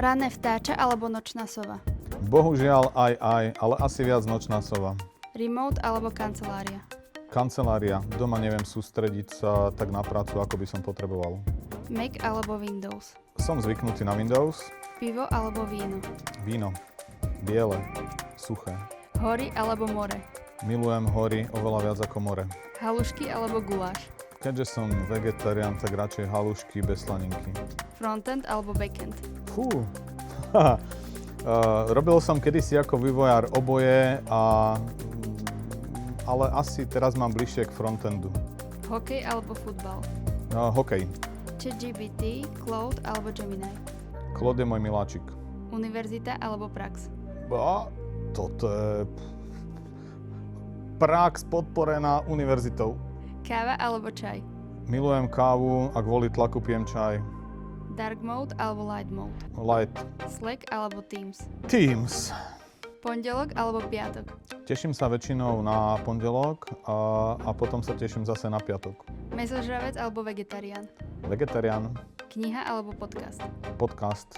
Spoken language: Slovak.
Ranné vtáča alebo nočná sova. Bohužiaľ aj, ale asi viac nočná sova. Remote alebo kancelária. Kancelária. Doma neviem sústrediť sa tak na prácu, ako by som potreboval. Mac alebo Windows. Som zvyknutý na Windows. Pivo alebo víno. Víno. Biele. Suché. Hory alebo more. Milujem hory oveľa viac ako more. Halušky alebo guláš. Keďže som vegetarián, tak radšej halušky bez slaninky. Frontend alebo backend. Fú. Robil som kedysi ako vývojár oboje, ale asi teraz mám bližšie k frontendu. Hokej alebo futbal. Hokej. ChatGPT, Cloud alebo Gemini. Claude je môj miláčik. Univerzita alebo prax. Toto je prax podporená univerzitou. Káva alebo čaj. Milujem kávu a kvôli tlaku pijem čaj. Dark mode alebo light mode. Light. Slack alebo Teams. Teams. Pondelok alebo piatok. Teším sa väčšinou na pondelok a potom sa teším zase na piatok. Mäsožravec alebo vegetarián. Vegetarián. Kniha alebo podcast. Podcast.